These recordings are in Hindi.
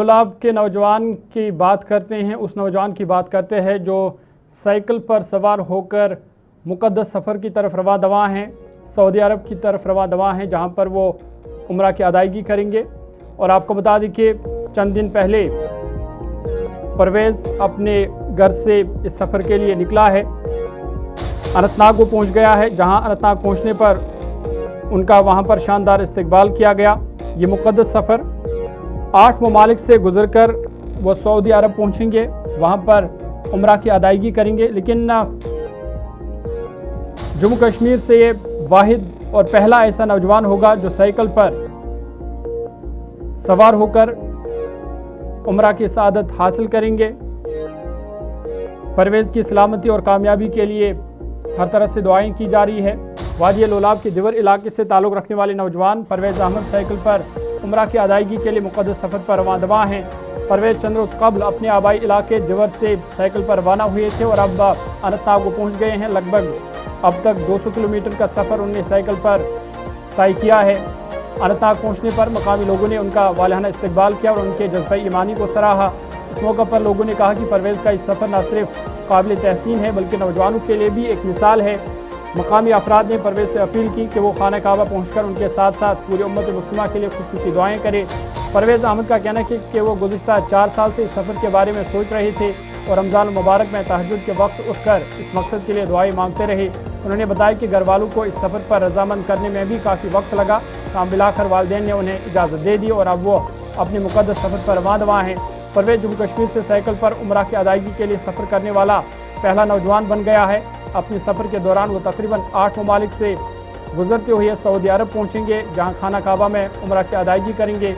लोलाब के नौजवान की बात करते हैं, उस नौजवान की बात करते हैं जो साइकिल पर सवार होकर मुक़द्दस सफ़र की तरफ रवा दवा हैं, सऊदी अरब की तरफ रवा दवा हैं, जहां पर वो उम्रा की अदायगी करेंगे। और आपको बता दें कि चंद दिन पहले परवेज़ अपने घर से इस सफ़र के लिए निकला है, अनंतनाग को पहुंच गया है, जहां अनंतनाग पहुंचने पर उनका वहां पर शानदार इस्तकबाल किया गया। ये मुक़द्दस सफ़र 8 ममालिक से गुजरकर वो सऊदी अरब पहुंचेंगे, वहां पर उम्रा की अदायगी करेंगे। लेकिन जम्मू कश्मीर से ये वाहिद और पहला ऐसा नौजवान होगा जो साइकिल पर सवार होकर उम्रा की सआदत हासिल करेंगे। परवेज़ की सलामती और कामयाबी के लिए हर तरह से दुआएं की जा रही है। वादी लोलाब के दिवर इलाके से ताल्लुक़ रखने वाले नौजवान परवेज़ अहमद साइकिल पर उम्रा की अदायगी के लिए मुक़द्दस सफ़र पर रवाना दवा हैं। परवेज़ चंद रोज़ कबल अपने आबाई इलाके दिवर से साइकिल पर रवाना हुए थे और अब अनंतनाग को पहुँच गए हैं। लगभग अब तक 200 किलोमीटर का सफ़र उन्होंने साइकिल पर तय किया है। अनंतनाग पहुँचने पर मकामी लोगों ने उनका वालिहाना इस्तकबाल किया और उनके जज्बा ईमानी को सराहा। इस मौके पर लोगों ने कहा कि परवेज़ का इस सफ़र न सिर्फ काबिल तहसीन है बल्कि नौजवानों के लिए भी एक मिसाल है। मकामी अफराद ने परवेज़ से अपील की कि वो खाना काबा पहुँचकर उनके साथ साथ पूरी उम्मत मुस्लिमा के लिए खुशूसी दुआएँ करें। परवेज़ अहमद का कहना है कि वो गुज़िश्ता 4 साल से इस सफ़र के बारे में सोच रहे थे और रमज़ान मुबारक में तहज्जुद के वक्त उठकर इस मकसद के लिए दुआएं मांगते रहे। उन्होंने बताया कि घर वालों को इस सफ़र पर रजामंद करने में भी काफ़ी वक्त लगा, काम मिलाकर वालिदैन ने उन्हें इजाज़त दे दी और अब वो अपने मुक़द्दस सफ़र पर रवाना दवा हैं। परवेज़ जम्मू कश्मीर से साइकिल पर उम्रा की अदायगी के लिए सफ़र करने वाला पहला नौजवान बन गया है। अपने सफ़र के दौरान वो तकरीबन 8 ममालिक से गुजरते हुए सऊदी अरब पहुँचेंगे, जहाँ खाना काबा में उम्रा की अदायगी करेंगे।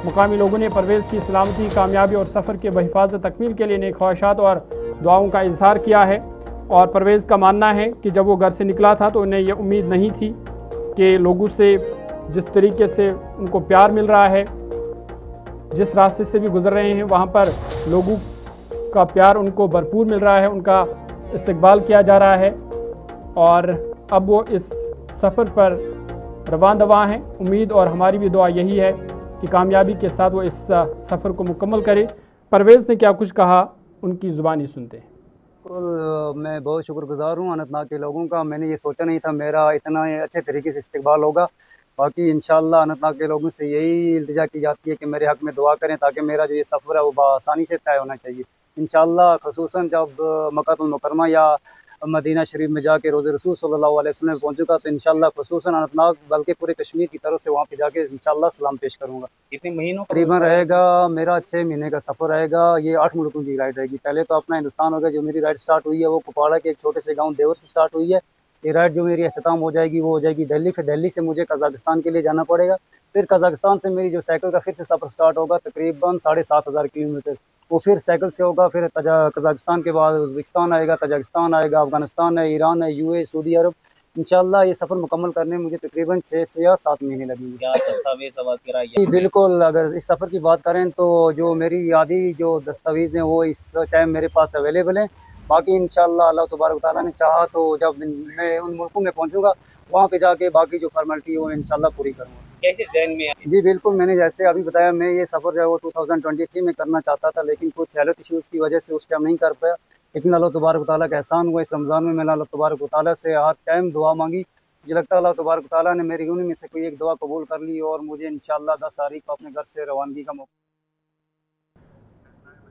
मुकामी लोगों ने परवेज़ की सलामती, कामयाबी और सफ़र के बहिफाज़त तकमील के लिए नेक ख्वाहिशात और दुआओं का इजहार किया है। और परवेज़ का मानना है कि जब वो घर से निकला था तो उन्हें ये उम्मीद नहीं थी कि लोगों से जिस तरीके से उनको प्यार मिल रहा है, जिस रास्ते से भी गुजर रहे हैं वहाँ पर लोगों का प्यार उनको भरपूर मिल रहा है, उनका इस्तकबाल किया जा रहा है और अब वो इस सफ़र पर रवाना दवा हैं। उम्मीद और हमारी भी दुआ यही है कि कामयाबी के साथ वो इस सफ़र को मुकम्मल करे। परवेज़ ने क्या कुछ कहा, उनकी ज़ुबानी सुनते हैं। मैं बहुत शुक्रगुज़ार हूँ अनंतनाग के लोगों का। मैंने ये सोचा नहीं था मेरा इतना अच्छे तरीके से इस्तकबाल होगा। बाकी इंशाअल्लाह अनंतनाग के लोगों से यही इल्तिजा की जाती है कि मेरे हक़ में दुआ करें ताकि मेरा जो ये सफ़र है वो बआसानी से तय होना चाहिए। इंशाअल्लाह ख़ुसूसन जब मक्कातुल मुकर्रमा या मदीना शरीफ में जाके रोज़े रसूल सल्लल्लाहु अलैहि वसल्लम में पहुँचूँगा तो इंशाअल्लाह ख़ुसूसन अनंतनाग बल्कि पूरे कश्मीर की तरफ से वहाँ पे जाके इंशाअल्लाह सलाम पेश करूँगा। कितने महीनों का तकरीबन रहेगा मेरा 6 महीने का सफ़र रहेगा। ये 8 मुल्कों की राइड रहेगी। पहले तो अपना हिंदुस्तान हो गया, जो मेरी राइड स्टार्ट हुई है वो कुपवाड़ा के एक छोटे से गाँव देवर से स्टार्ट हुई है। ये राइड जो मेरी अख्ताम हो जाएगी वो हो जाएगी दिल्ली। फिर दिल्ली से मुझे कज़ाकिस्तान के लिए जाना पड़ेगा। फिर कज़ाकिस्तान से मेरी जो साइकिल का फिर से सफ़र स्टार्ट होगा तकरीबन 7,500 किलोमीटर। वो फिर साइकिल से होगा, फिर कज़ाकिस्तान के बाद उज़्बेकिस्तान आएगा, तजाकिस्तान आएगा, अफ़गानिस्तान है, ईरान है, यूएई, सऊदी अरब। इंशाअल्लाह ये सफ़र मुकम्मल करने में मुझे तकरीबन 6 से या 7 महीने लगेंगे। क्या दस्तावेज़ वगैरह जी बिल्कुल, अगर इस सफ़र की बात करें तो जो मेरी यादी जो दस्तावेज़ हैं वो इस टाइम मेरे पास अवेलेबल हैं। बाकी इंशाअल्लाह अल्लाह तबारक व तआला ने चाहा तो जब मैं उन मुल्कों में पहुँचूँगा वहाँ पे जाके बाकी जो फ़ॉर्मेलिटी है वो इंशाअल्लाह पूरी करूँगा। कैसे ज़हन में है? जी बिल्कुल, मैंने जैसे अभी बताया मैं ये सफ़र जो है वो 2023 में करना चाहता था, लेकिन कुछ हेल्थ इश्यूज़ की वजह से उस टाइम नहीं कर पाया। लेकिन अल्लाह तबारक व तआला का एहसान हुआ, इस रमज़ान में मैंने अल्लाह तबारक व तआला से हर टाइम दुआ मांगी। मुझे लगता है अल्लाह तबारक व तआला ने मेरी उन्हीं में से कोई एक दुआ कबूल कर ली और मुझे इंशाअल्लाह 10 तारीख को अपने घर से रवानगी का मौका